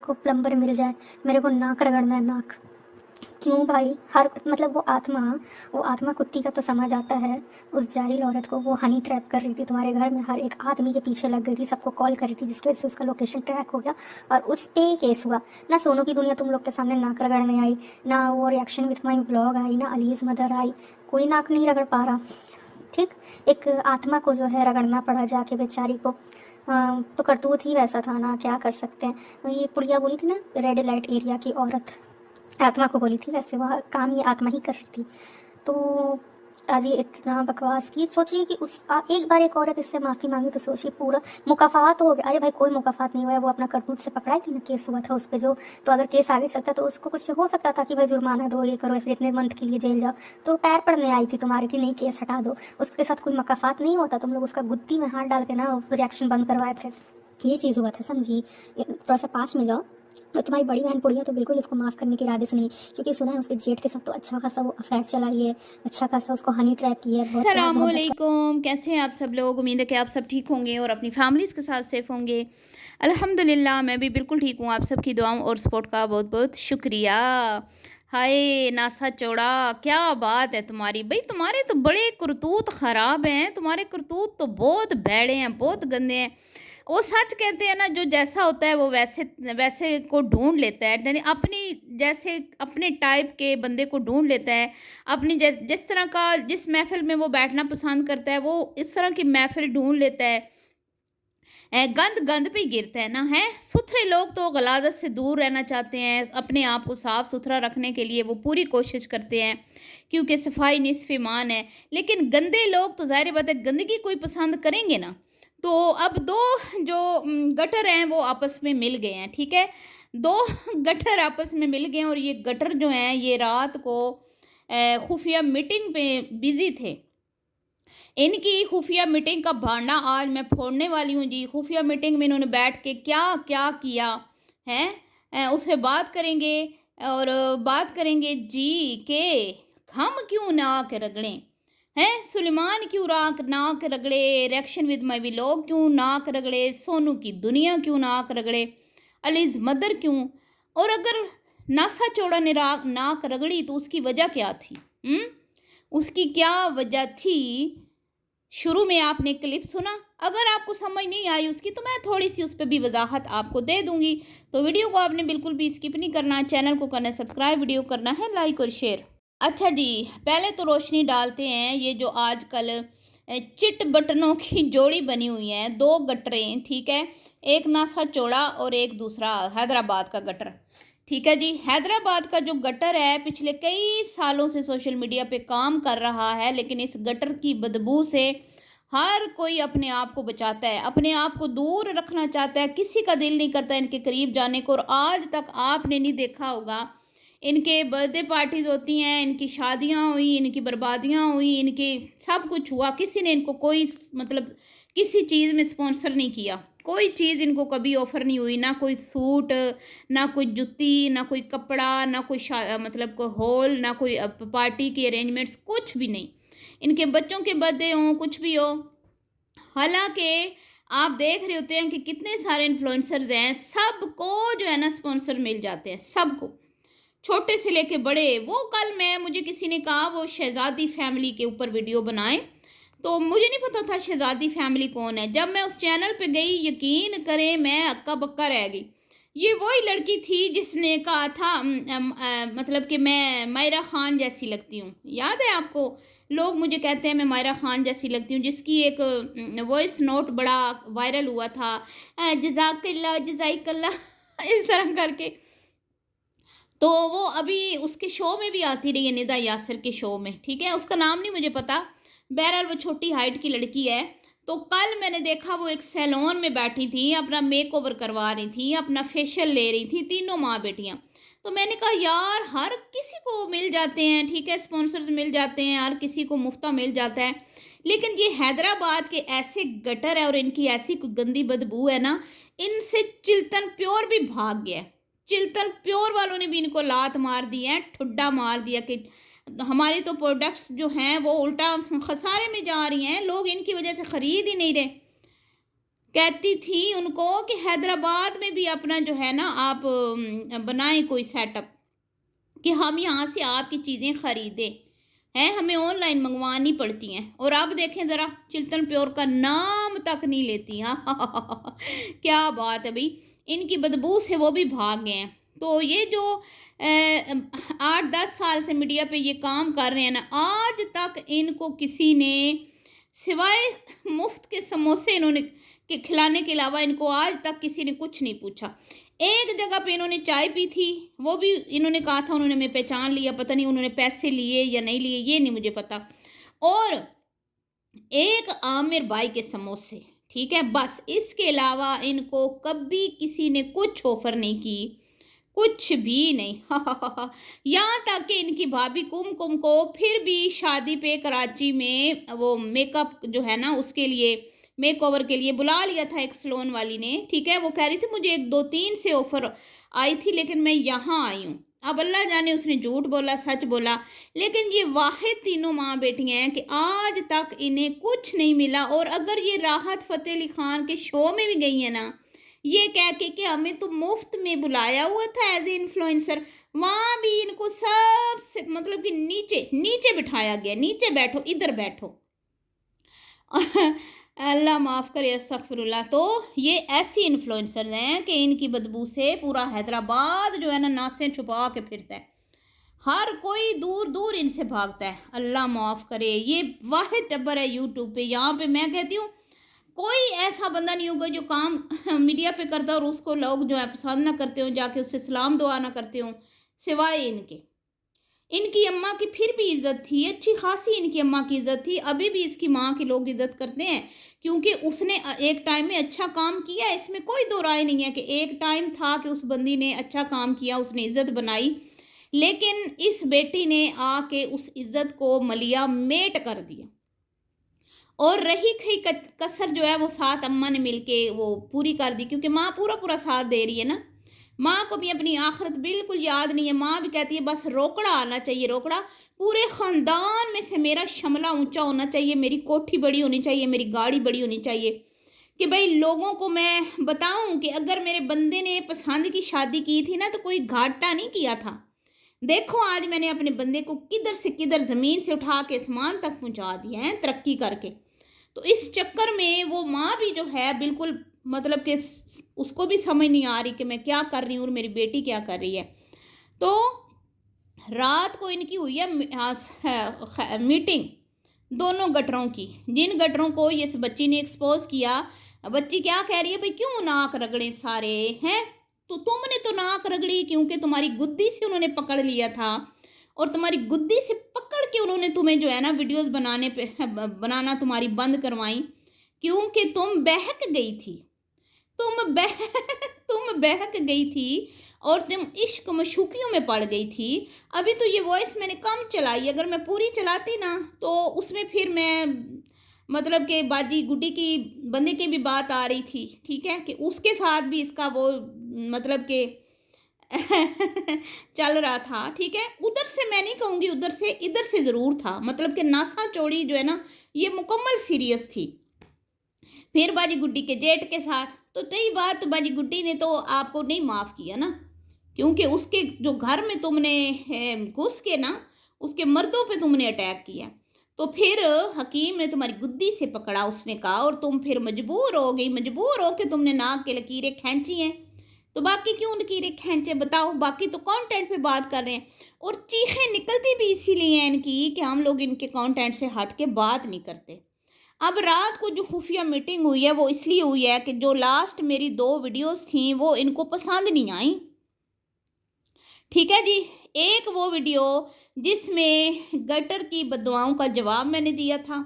को प्लम्बर मिल जाए, मेरे को नाक रगड़ना है नाक। क्यों भाई? हर मतलब वो आत्मा कुत्ती का तो समझ आता है। उस जाहिल औरत को वो हनी ट्रैप कर रही थी तुम्हारे घर में, हर एक आदमी के पीछे लग गई थी, सबको कॉल कर रही थी, जिसकी वजह से उसका लोकेशन ट्रैक हो गया और उस पे केस हुआ। ना सोनू की दुनिया तुम लोग के सामने नाक रगड़ने आई, ना वो रिएक्शन विथ माई ब्लॉग आई, ना अलीज मदर आई, कोई नाक नहीं रगड़ पा रहा। ठीक, एक आत्मा को जो है रगड़ना पड़ा जाके बेचारी को। तो करतूत ही वैसा था ना, क्या कर सकते हैं। तो ये पुड़िया बोली थी ना, रेड लाइट एरिया की औरत आत्मा को बोली थी, वैसे वह काम ये आत्मा ही कर रही थी। तो आज ये इतना बकवास की, सोचिए कि एक बार एक औरत इससे माफ़ी मांगी तो सोचिए पूरा मुकाफात हो गया। अरे भाई कोई मुकाफात नहीं हुआ है, वो अपना करतूत से पकड़ाई थी ना, केस हुआ था उस पर जो। तो अगर केस आगे चलता तो उसको कुछ हो सकता था कि भाई जुर्माना दो, ये करो, या फिर इतने मंथ के लिए जेल जाओ। तो पैर पड़ने आई थी तुम्हारे कि नहीं केस हटा दो, उसके साथ कोई मुकाफात नहीं होता। तुम लोग उसका गुत्ती में हाथ डाल के ना रिएक्शन बंद करवाए थे, ये चीज़ हुआ था, समझी। थोड़ा सा पास में जाओ। तो तुम्हारी बड़ी बहन पुड़िया तो बिल्कुल उसको माफ़ करने के इरादे से नहीं, क्योंकि सुना है उसके जेठ के साथ तो अच्छा खासा वो अफेयर चला ही है, अच्छा खासा उसको हनी ट्रैप की है, बहुत प्यार मोहब्बत का। सलामुअलैकुम, कैसे हैं आप सब लोग। उम्मीद है कि आप सब ठीक होंगे और अपनी फैमिलीज़ के साथ सेफ होंगे। अल्हम्दुलिल्लाह मैं भी बिल्कुल ठीक हूँ। आप सबकी दुआओं और सपोर्ट का बहुत बहुत शुक्रिया। हाय नासा चौड़ा, क्या बात है तुम्हारी। भाई तुम्हारे तो बड़े करतूत ख़राब हैं, तुम्हारे करतूत तो बहुत भैड़े हैं, बहुत गंदे हैं। वो सच कहते हैं ना, जो जैसा होता है वो वैसे वैसे को ढूंढ लेता है, यानी अपनी जैसे अपने टाइप के बंदे को ढूंढ लेता है। अपनी जिस तरह का जिस महफिल में वो बैठना पसंद करता है, वो इस तरह की महफिल ढूंढ लेता है। गंद गंद पे ही गिरता है ना। है सुथरे लोग तो गलादत से दूर रहना चाहते हैं, अपने आप को साफ सुथरा रखने के लिए वो पूरी कोशिश करते हैं, क्योंकि सफाई निस्फ ईमान है। लेकिन गंदे लोग तो ज़ाहिर बात है गंदगी कोई पसंद करेंगे ना। तो अब दो जो गटर हैं वो आपस में मिल गए हैं, ठीक है। दो गटर आपस में मिल गए हैं, और ये गटर जो हैं ये रात को खुफिया मीटिंग पे बिजी थे। इनकी खुफिया मीटिंग का भांडा आज मैं फोड़ने वाली हूँ जी। खुफिया मीटिंग में इन्होंने बैठ के क्या क्या किया है, उस पर बात करेंगे। और बात करेंगे जी के हम क्यों नाक रगड़ें, हैं सुलेमान क्यों नाक रगड़े, रिएक्शन विद माई व्लॉग क्यों नाक रगड़े, सोनू की दुनिया क्यों नाक रगड़े, अलीज मदर क्यों। और अगर नासा चौड़ा ने नाक रगड़ी तो उसकी वजह क्या थी। उसकी क्या वजह थी। शुरू में आपने क्लिप सुना, अगर आपको समझ नहीं आई उसकी तो मैं थोड़ी सी उस पर भी वजाहत आपको दे दूंगी। तो वीडियो को आपने बिल्कुल भी स्किप नहीं करना, चैनल को करना है सब्सक्राइब, वीडियो करना है लाइक और शेयर। अच्छा जी, पहले तो रोशनी डालते हैं ये जो आजकल चिट बटनों की जोड़ी बनी हुई है, दो गटरें, ठीक है। एक नासा चौड़ा और एक दूसरा हैदराबाद का गटर। ठीक है जी, हैदराबाद का जो गटर है पिछले कई सालों से सोशल मीडिया पे काम कर रहा है, लेकिन इस गटर की बदबू से हर कोई अपने आप को बचाता है, अपने आप को दूर रखना चाहता है, किसी का दिल नहीं करता इनके करीब जाने को। और आज तक आपने नहीं देखा होगा, इनके बर्थडे पार्टीज होती हैं, इनकी शादियां हुई, इनकी बर्बादियां हुई, इनके सब कुछ हुआ, किसी ने इनको कोई मतलब किसी चीज़ में स्पॉन्सर नहीं किया। कोई चीज़ इनको कभी ऑफर नहीं हुई, ना कोई सूट, ना कोई जुत्ती, ना कोई कपड़ा, ना कोई मतलब कोई हॉल, ना कोई पार्टी की अरेंजमेंट्स, कुछ भी नहीं। इनके बच्चों के बर्थडे हों, कुछ भी हो। हालांकि आप देख रहे होते हैं कि कितने सारे इन्फ्लुएंसर्स हैं, सबको जो है ना स्पॉन्सर मिल जाते हैं, सबको, छोटे से लेके बड़े। वो कल मैं मुझे किसी ने कहा वो शहजादी फैमिली के ऊपर वीडियो बनाए, तो मुझे नहीं पता था शहजादी फैमिली कौन है। जब मैं उस चैनल पे गई, यकीन करें मैं हक्का बक्का रह गई। ये वही लड़की थी जिसने कहा था मतलब कि मैं मायरा खान जैसी लगती हूँ, याद है आपको। लोग मुझे कहते हैं मैं मायरा खान जैसी लगती हूँ, जिसकी एक वॉइस नोट बड़ा वायरल हुआ था, जजाकल्ला जजाइकल्ला इस तरह करके। तो वो अभी उसके शो में भी आती रही है, निदा यासर के शो में, ठीक है। उसका नाम नहीं मुझे पता, बहरहाल वो छोटी हाइट की लड़की है। तो कल मैंने देखा वो एक सैलून में बैठी थी, अपना मेक ओवर करवा रही थी, अपना फेशियल ले रही थी, तीनों माँ बेटियाँ। तो मैंने कहा यार हर किसी को मिल जाते हैं, ठीक है, स्पॉन्सर्स मिल जाते हैं, हर किसी को मुफ्ता मिल जाता है। लेकिन ये हैदराबाद के ऐसे गटर है और इनकी ऐसी कोई गंदी बदबू है ना, इनसे चिल्तन प्योर भी भाग गया है। चिल्तन प्योर वालों ने भी इनको लात मार दी है, ठुड्डा मार दिया कि हमारी तो प्रोडक्ट्स जो हैं वो उल्टा खसारे में जा रही हैं, लोग इनकी वजह से खरीद ही नहीं रहे। कहती थी उनको कि हैदराबाद में भी अपना जो है ना आप बनाएं कोई सेटअप, कि हम यहाँ से आपकी चीज़ें खरीदें, हैं हमें ऑनलाइन मंगवानी पड़ती हैं। और अब देखें ज़रा, चिल्तन प्योर का नाम तक नहीं लेती। हाँ क्या बात है भाई, इनकी बदबू से वो भी भाग गए हैं। तो ये जो 8-10 साल से मीडिया पे ये काम कर रहे हैं ना, आज तक इनको किसी ने सिवाय मुफ्त के समोसे इन्होंने के खिलाने के अलावा इनको आज तक किसी ने कुछ नहीं पूछा। एक जगह पे इन्होंने चाय पी थी, वो भी इन्होंने कहा था उन्होंने मैं पहचान लिया, पता नहीं उन्होंने पैसे लिए या नहीं लिए, ये नहीं मुझे पता। और एक आमिर भाई के समोसे, ठीक है, बस इसके अलावा इनको कभी किसी ने कुछ ऑफर नहीं की, कुछ भी नहीं। यहाँ तक कि इनकी भाभी कुमकुम को फिर भी शादी पे कराची में वो मेकअप जो है ना उसके लिए, मेक ओवर के लिए बुला लिया था एक सलोन वाली ने, ठीक है। वो कह रही थी मुझे 1-2-3 से ऑफर आई थी लेकिन मैं यहाँ आई हूँ। अब अल्लाह जाने उसने झूठ बोला सच बोला, लेकिन ये वाहिद तीनों माँ बेटियाँ हैं कि आज तक इन्हें कुछ नहीं मिला। और अगर ये राहत फ़तेह अली खान के शो में भी गई है ना, ये कह के कि हमें तो मुफ्त में बुलाया हुआ था एज ए इन्फ्लुएंसर, वहाँ भी इनको सबसे मतलब कि नीचे नीचे बिठाया गया, नीचे बैठो, इधर बैठो। अल्लाह माफ़ करे, अस्तगफिरुल्लाह। तो ये ऐसी इन्फ्लुएंसर हैं कि इनकी बदबू से पूरा हैदराबाद जो है ना नासें छुपा के फिरता है, हर कोई दूर दूर इनसे भागता है। अल्लाह माफ़ करे, ये वाहिद टब्बर है यूट्यूब पे। यहाँ पे मैं कहती हूँ कोई ऐसा बंदा नहीं होगा जो काम मीडिया पे करता और उसको लोग जो है पसंद ना करते हो, जाके उससे सलाम दुआ ना करते हो, सिवाय इनके। इनकी अम्मा की फिर भी इज्जत थी, अच्छी खासी इनकी अम्मा की इज्जत थी, अभी भी इसकी माँ के लोग इज्जत करते हैं क्योंकि उसने एक टाइम में अच्छा काम किया। इसमें कोई दो राय नहीं है कि एक टाइम था कि उस बंदी ने अच्छा काम किया, उसने इज्जत बनाई, लेकिन इस बेटी ने आके उस इज्जत को मलिया मेट कर दिया। और रही खई कसर जो है वो साथ अम्मा ने मिलके वो पूरी कर दी, क्योंकि माँ पूरा पूरा साथ दे रही है ना। माँ को भी अपनी आखिरत बिल्कुल याद नहीं है। माँ भी कहती है बस रोकड़ा आना चाहिए, रोकड़ा, पूरे ख़ानदान में से मेरा शमला ऊंचा होना चाहिए, मेरी कोठी बड़ी होनी चाहिए, मेरी गाड़ी बड़ी होनी चाहिए, कि भाई लोगों को मैं बताऊं कि अगर मेरे बंदे ने पसंद की शादी की थी ना तो कोई घाटा नहीं किया था। देखो आज मैंने अपने बंदे को किधर से किधर ज़मीन से उठा के आसमान तक पहुंचा दिया है तरक्की करके। तो इस चक्कर में वो माँ भी जो है बिल्कुल मतलब कि उसको भी समझ नहीं आ रही कि मैं क्या कर रही हूँ और मेरी बेटी क्या कर रही है। तो रात को इनकी हुई है मीटिंग दोनों गटरों की, जिन गटरों को इस बच्ची ने एक्सपोज किया। बच्ची क्या कह रही है, भाई क्यों नाक रगड़े सारे हैं, तो तुमने तो नाक रगड़ी क्योंकि तुम्हारी गुद्दी से उन्होंने पकड़ लिया था, और तुम्हारी गुद्दी से पकड़ के उन्होंने तुम्हें जो है ना वीडियोस बनाना तुम्हारी बंद करवाई, क्योंकि तुम बहक गई थी, तुम बह तुम बहक गई थी और तुम इश्क मशूकियों में पड़ गई थी। अभी तो ये वॉइस मैंने कम चलाई, अगर मैं पूरी चलाती ना तो उसमें फिर मैं मतलब कि बाजी गुड्डी की बंदे की भी बात आ रही थी, ठीक है, कि उसके साथ भी इसका वो मतलब कि चल रहा था, ठीक है। उधर से मैं नहीं कहूँगी, उधर से इधर से ज़रूर था, मतलब कि नासा चौड़ी जो है ना ये मुकम्मल सीरियस थी। फिर बाजी गुड्डी के जेठ के साथ, तो तई बात, तो बाजी गुड्डी ने तो आपको नहीं माफ़ किया ना, क्योंकि उसके जो घर में तुमने घुस के ना उसके मर्दों पे तुमने अटैक किया। तो फिर हकीम ने तुम्हारी गुद्दी से पकड़ा, उसने कहा, और तुम फिर मजबूर हो गई, मजबूर हो के तुमने नाक के लकीरें खींची हैं। तो बाकी क्यों लकीरें खींचे बताओ, बाकी तो कंटेंट पे बात कर रहे हैं, और चीखें निकलती भी इसीलिए हैं इनकी कि हम लोग इनके कंटेंट से हट के बात नहीं करते। अब रात को जो खुफिया मीटिंग हुई है वो इसलिए हुई है कि जो लास्ट मेरी 2 वीडियोस थी वो इनको पसंद नहीं आई, ठीक है जी। एक वो वीडियो जिसमें गटर की बददुआओं का जवाब मैंने दिया था,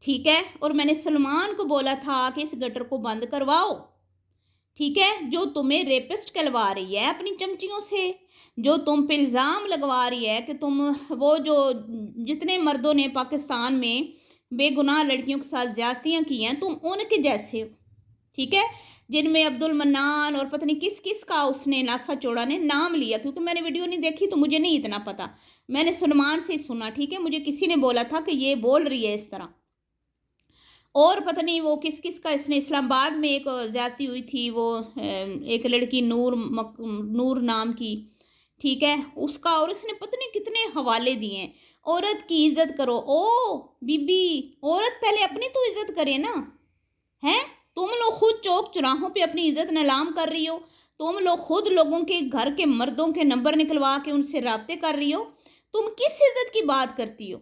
ठीक है, और मैंने सलमान को बोला था कि इस गटर को बंद करवाओ, ठीक है, जो तुम्हें रेपिस्ट कहलवा रही है अपनी चमचियों से, जो तुम पे इल्ज़ाम लगवा रही है कि तुम वो जो जितने मर्दों ने पाकिस्तान में बेगुनाह लड़कियों के साथ ज्यादतियाँ की हैं तुम उनके जैसे हो, ठीक है, जिनमें अब्दुल मन्नान और पता नहीं किस किस का उसने नासा चौड़ा ने नाम लिया, क्योंकि मैंने वीडियो नहीं देखी तो मुझे नहीं इतना पता, मैंने सलमान से सुना, ठीक है, मुझे किसी ने बोला था कि ये बोल रही है इस तरह। और पता नहीं वो किस किस का इसने इस्लामाबाद में एक ज्यादती हुई थी, वो एक लड़की नूर नाम की, ठीक है, उसका, और इसने पता नहीं कितने हवाले दिए हैं। औरत की इज्जत करो। ओ बीबी, औरत पहले अपनी तो इज्जत करे ना, हैं? तुम लोग खुद चौक चौराहों पे अपनी इज्जत नीलाम कर रही हो। तुम लोग खुद लोगों के घर के मर्दों के नंबर निकलवा के उनसे राब्ते कर रही हो। तुम किस इज्जत की बात करती हो?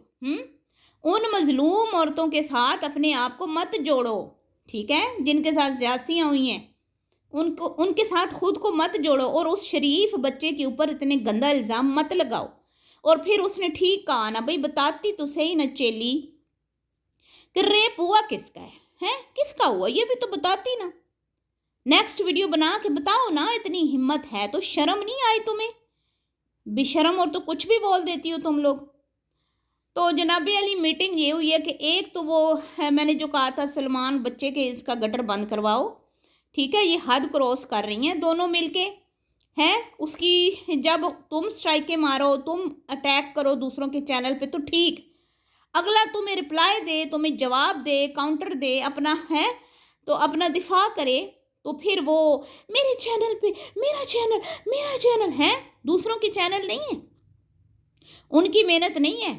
उन मजलूम औरतों के साथ अपने आप को मत जोड़ो, ठीक है, जिनके साथ ज्यादतियां हुई हैं, उनको, उनके साथ खुद को मत जोड़ो, और उस शरीफ बच्चे के ऊपर इतने गंदा इल्ज़ाम मत लगाओ। और फिर उसने ठीक कहा ना भाई, बताती तो सही न चेली कि रेप हुआ किसका है, हैं? किसका हुआ ये भी तो बताती ना। नेक्स्ट वीडियो बना के बताओ ना, इतनी हिम्मत है तो शर्म नहीं आई तुम्हें? बेशरम, और तो कुछ भी बोल देती हो तुम लोग। तो जनाबी अली मीटिंग ये हुई है कि एक तो वो है, मैंने जो कहा था सलमान बच्चे के इसका गटर बंद करवाओ, ठीक है, ये हद क्रॉस कर रही हैं दोनों मिलके, हैं? उसकी जब तुम स्ट्राइकें मारो, तुम अटैक करो दूसरों के चैनल पे तो ठीक, अगला तुम्हें रिप्लाई दे, तुम्हें जवाब दे, काउंटर दे, अपना है तो अपना दिफा करे, तो फिर वो मेरे चैनल पे, मेरा चैनल है, दूसरों की चैनल नहीं है, उनकी मेहनत नहीं है।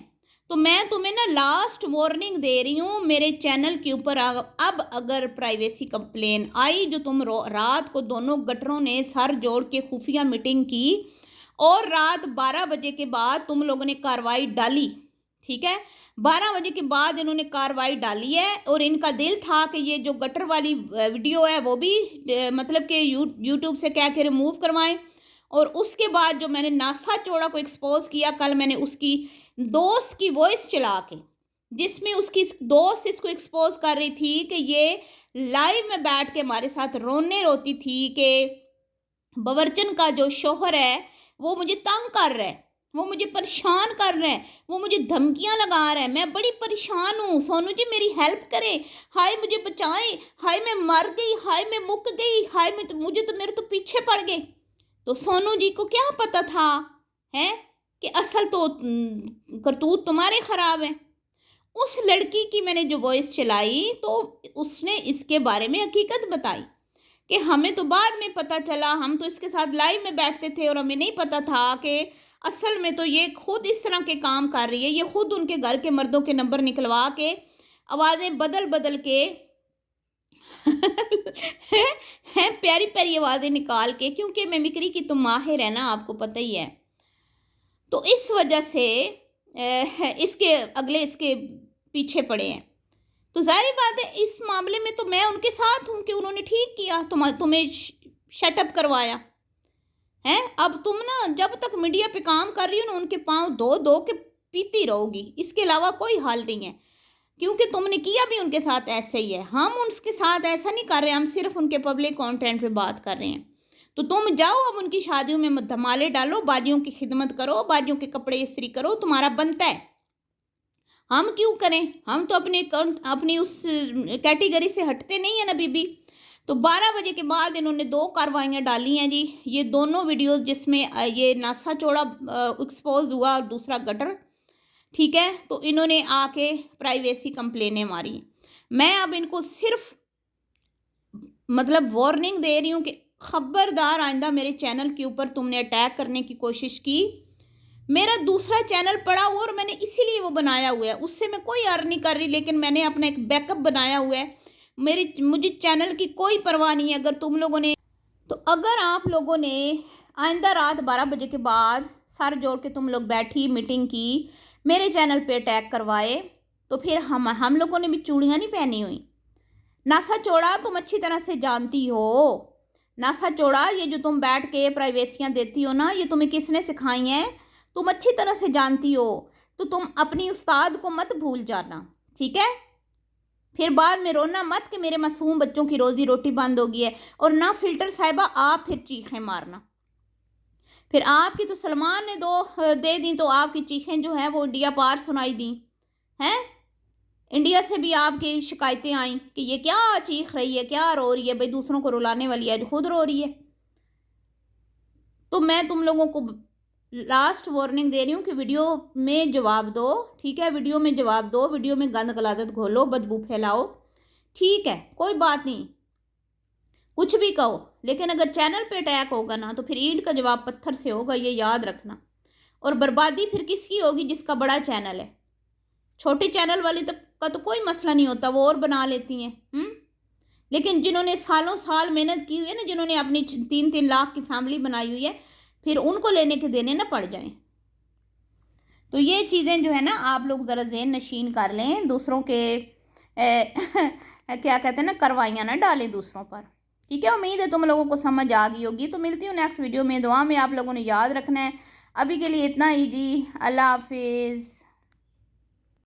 तो मैं तुम्हें ना लास्ट वार्निंग दे रही हूँ, मेरे चैनल के ऊपर अब अगर प्राइवेसी कंप्लेन आई, जो तुम रात को दोनों गटरों ने सर जोड़ के खुफिया मीटिंग की और रात 12 बजे के बाद तुम लोगों ने कार्रवाई डाली, ठीक है, 12 बजे के बाद इन्होंने कार्रवाई डाली है, और इनका दिल था कि ये जो गटर वाली वीडियो है वो भी मतलब कि यूट्यूब से क्या के रिमूव करवाएं। और उसके बाद जो मैंने नासा चौड़ा को एक्सपोज किया, कल मैंने उसकी दोस्त की वॉइस चला के, जिसमें उसकी दोस्त इसको एक्सपोज कर रही थी कि ये लाइव में बैठ के हमारे साथ रोने रोती थी कि बवर्चन का जो शोहर है वो मुझे तंग कर रहा है, वो मुझे परेशान कर रहा है, वो मुझे धमकियां लगा रहा है, मैं बड़ी परेशान हूँ, सोनू जी मेरी हेल्प करें, हाय मुझे बचाएं, हाय मैं मर गई, हाय मैं मुक गई, हाय मैं तो, मुझे तो मेरे तो पीछे पड़ गए। तो सोनू जी को क्या पता था, है कि असल तो करतूत तुम्हारे खराब है। उस लड़की की मैंने जो वॉइस चलाई तो उसने इसके बारे में हकीकत बताई कि हमें तो बाद में पता चला, हम तो इसके साथ लाइव में बैठते थे और हमें नहीं पता था कि असल में तो ये खुद इस तरह के काम कर रही है, ये खुद उनके घर के मर्दों के नंबर निकलवा के आवाज़ें बदल बदल के हैं प्यारी प्यारी आवाज़ें निकाल के, क्योंकि मिमिक्री की तो माहिर है ना, आपको पता ही है। तो इस वजह से इसके अगले इसके पीछे पड़े हैं। तो जाहिर बात है इस मामले में तो मैं उनके साथ हूँ कि उन्होंने ठीक किया, तुम्हें शटअप करवाया है। अब तुम ना जब तक मीडिया पे काम कर रही हो ना, उनके पाँव धो धो के पीती रहोगी, इसके अलावा कोई हाल नहीं है, क्योंकि तुमने किया भी उनके साथ ऐसे ही है। हम उनके साथ ऐसा नहीं कर रहे, हम सिर्फ उनके पब्लिक कंटेंट पे बात कर रहे हैं। तो तुम जाओ अब उनकी शादियों में धमाले डालो, बाजियों की खिदमत करो, बाजियों के कपड़े इस्त्री करो, तुम्हारा बनता है। हम क्यों करें? हम तो अपनी उस कैटेगरी से हटते नहीं है ना बीबी। तो 12 बजे के बाद इन्होंने 2 कार्रवाइयाँ डाली हैं जी, ये दोनों वीडियोस जिसमें ये नासा चौड़ा एक्सपोज हुआ और दूसरा गटर, ठीक है। तो इन्होंने आके प्राइवेसी कंप्लेनें मारी। मैं अब इनको सिर्फ मतलब वार्निंग दे रही हूँ कि खबरदार आइंदा मेरे चैनल के ऊपर तुमने अटैक करने की कोशिश की। मेरा दूसरा चैनल पड़ा हुआ और मैंने इसीलिए वो बनाया हुआ है, उससे मैं कोई अर्न नहीं कर रही, लेकिन मैंने अपना एक बैकअप बनाया हुआ है। मुझे चैनल की कोई परवाह नहीं है। अगर तुम लोगों ने, तो अगर आप लोगों ने आइंदा रात 12 बजे के बाद सर जोड़ के तुम लोग बैठी मीटिंग की, मेरे चैनल पे अटैक करवाए, तो फिर हम लोगों ने भी चूड़ियाँ नहीं पहनी हुई। नासा चौड़ा तुम अच्छी तरह से जानती हो, नासा चौड़ा ये जो तुम बैठ के प्राइवेसियाँ देती हो ना, ये तुम्हें किसने सिखाई हैं, तुम अच्छी तरह से जानती हो। तो तुम अपनी उस्ताद को मत भूल जाना, ठीक है। फिर बाद में रोना मत कि मेरे मासूम बच्चों की रोजी रोटी बंद हो गई है, और ना फिल्टर साहिबा आप फिर चीखें मारना। फिर आपकी तो सलमान ने दे दी, तो आपकी चीखें जो है वो इंडिया पार सुनाई दी हैं। इंडिया से भी आपकी शिकायतें आई कि ये क्या चीख रही है, क्या रो रही है, भाई दूसरों को रुलाने वाली है, जो खुद रो रही है। तो मैं तुम लोगों को लास्ट वार्निंग दे रही हूँ कि वीडियो में जवाब दो, ठीक है, वीडियो में जवाब दो, वीडियो में गंद गलादत घोलो, बदबू फैलाओ, ठीक है, कोई बात नहीं, कुछ भी कहो, लेकिन अगर चैनल पे अटैक होगा ना तो फिर ईंट का जवाब पत्थर से होगा, ये याद रखना। और बर्बादी फिर किसकी होगी? जिसका बड़ा चैनल है। छोटे चैनल वाली तक का तो कोई मसला नहीं होता, वो और बना लेती हैं। लेकिन जिन्होंने सालों साल मेहनत की हुई है ना, जिन्होंने अपनी 3-3 लाख की फैमिली बनाई हुई है, फिर उनको लेने के देने ना पड़ जाएं। तो ये चीज़ें जो है ना, आप लोग ज़रा ज़हन नशीन कर लें, दूसरों के क्या कहते हैं ना, करवाइयाँ ना डालें दूसरों पर। ठीक है, उम्मीद है तुम लोगों को समझ आ गई होगी। तो मिलती हूँ नेक्स्ट वीडियो में, दुआ में आप लोगों ने याद रखना है। अभी के लिए इतना ही जी, अल्लाह हाफिज़।